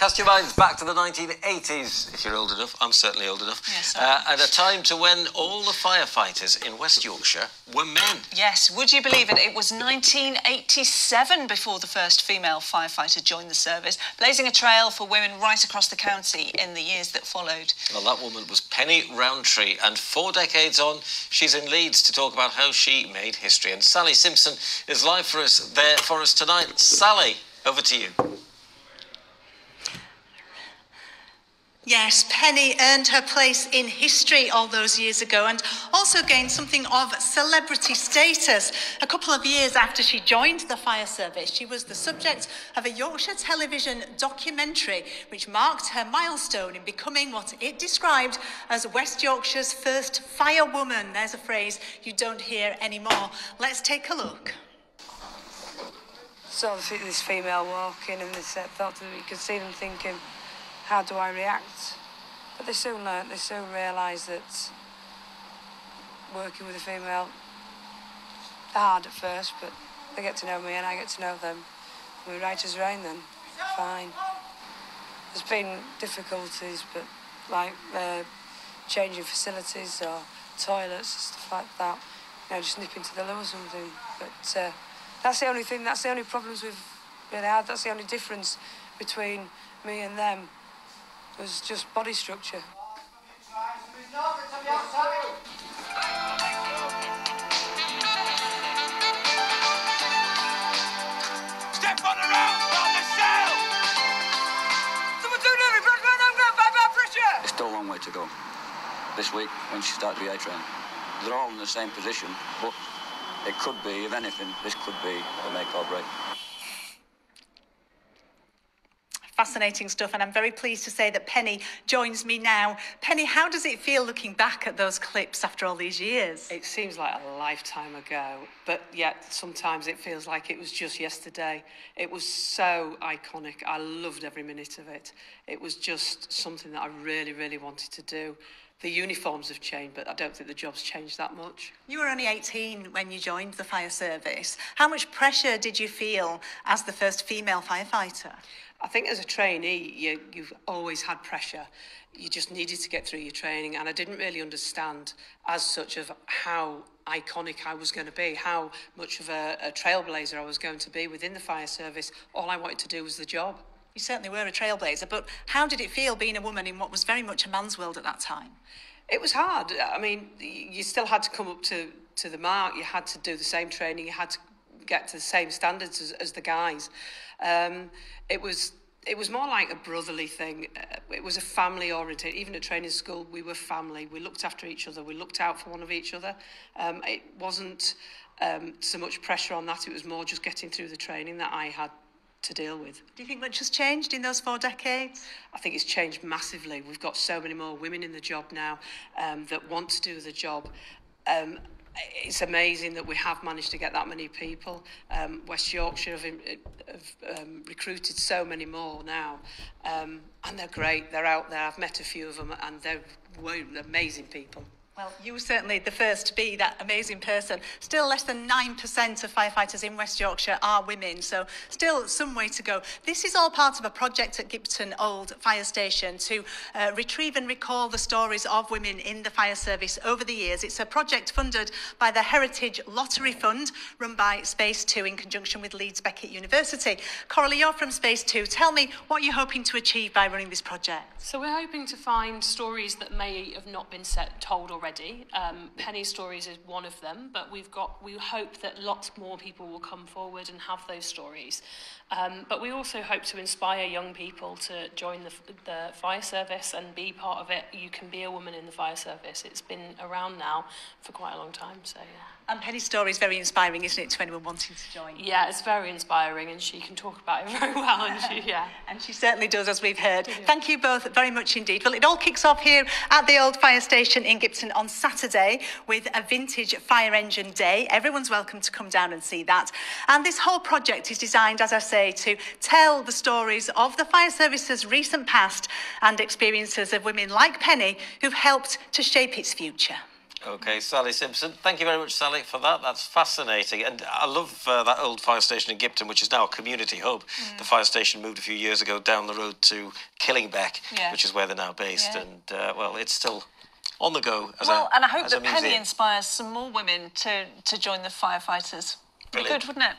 Cast your minds back to the 1980s, if you're old enough. I'm certainly old enough. Yes, at a time to when all the firefighters in West Yorkshire were men. Yes, would you believe it? It was 1987 before the first female firefighter joined the service, blazing a trail for women right across the county in the years that followed. Well, that woman was Penny Rowntree, and 4 decades on, she's in Leeds to talk about how she made history. And Sally Simpson is live for us tonight. Sally, over to you. Yes, Penny earned her place in history all those years ago and also gained something of celebrity status. A couple of years after she joined the fire service, she was the subject of a Yorkshire television documentary which marked her milestone in becoming what it described as West Yorkshire's first firewoman. There's a phrase you don't hear anymore. Let's take a look. So obviously this female walking and this thought that you could see them thinking, how do I react? But they soon learnt, they soon realised that working with a female, hard at first, but they get to know me and I get to know them. And we right as rain then, fine. There's been difficulties, but like changing facilities or toilets and stuff like that, you know, just nip into the loo or something. But that's the only thing, that's the only problems we've really had, that's the only difference between me and them. It was just body structure. Step on the road, on the sail! Someone do nothing, bad pressure! It's still a long way to go. This week, when she started the A train, they're all in the same position, but it could be, if anything, this could be a make or break. Fascinating stuff, and I'm very pleased to say that Penny joins me now. Penny, how does it feel looking back at those clips after all these years? It seems like a lifetime ago, but yet sometimes it feels like it was just yesterday. It was so iconic. I loved every minute of it. It was just something that I really, really wanted to do. The uniforms have changed, but I don't think the job's changed that much. You were only 18 when you joined the fire service. How much pressure did you feel as the first female firefighter? I think as a trainee, you've always had pressure. You just needed to get through your training, and I didn't really understand as such of how iconic I was going to be, how much of a trailblazer I was going to be within the fire service. All I wanted to do was the job. You certainly were a trailblazer, but how did it feel being a woman in what was very much a man's world at that time? It was hard. I mean, you still had to come up to the mark. You had to do the same training. You had to get to the same standards as the guys. It was more like a brotherly thing. It was a family oriented. Even at training school, we were family. We looked after each other. We looked out for one of each other. It wasn't so much pressure on that. It was more just getting through the training that I had to deal with. Do you think much has changed in those 4 decades? I think it's changed massively. We've got so many more women in the job now that want to do the job. It's amazing that we have managed to get that many people. West Yorkshire have recruited so many more now, and they're great. They're out there. I've met a few of them, and they're amazing people. Well, you were certainly the first to be that amazing person. Still less than 9% of firefighters in West Yorkshire are women, so still some way to go. This is all part of a project at Gibson Old Fire Station to retrieve and recall the stories of women in the fire service over the years. It's a project funded by the Heritage Lottery Fund, run by Space2 in conjunction with Leeds Beckett University. Coralie, you're from Space2. Tell me what you're hoping to achieve by running this project. So we're hoping to find stories that may have not been told already. Penny's stories is one of them, but we hope that lots more people will come forward and have those stories. But we also hope to inspire young people to join the fire service and be part of it. You can be a woman in the fire service. It's been around now for quite a long time, so yeah. And Penny's story is very inspiring, isn't it, to anyone wanting to join? Yeah, it's very inspiring, and she can talk about it very well, and and she certainly does, as we've heard. Yeah. Thank you both very much indeed. Well, it all kicks off here at the Old Fire Station in Gibson on Saturday with a vintage fire engine day. Everyone's welcome to come down and see that. And this whole project is designed, as I say, to tell the stories of the fire service's recent past and experiences of women like Penny who've helped to shape its future. OK, Sally Simpson. Thank you very much, Sally, for that. That's fascinating. And I love that old fire station in Gipton, which is now a community hub. The fire station moved a few years ago down the road to Killingbeck, which is where they're now based. And, well, it's still on the go as and I hope as a that Penny museum. inspires some more women to join the firefighters. Be good, wouldn't it?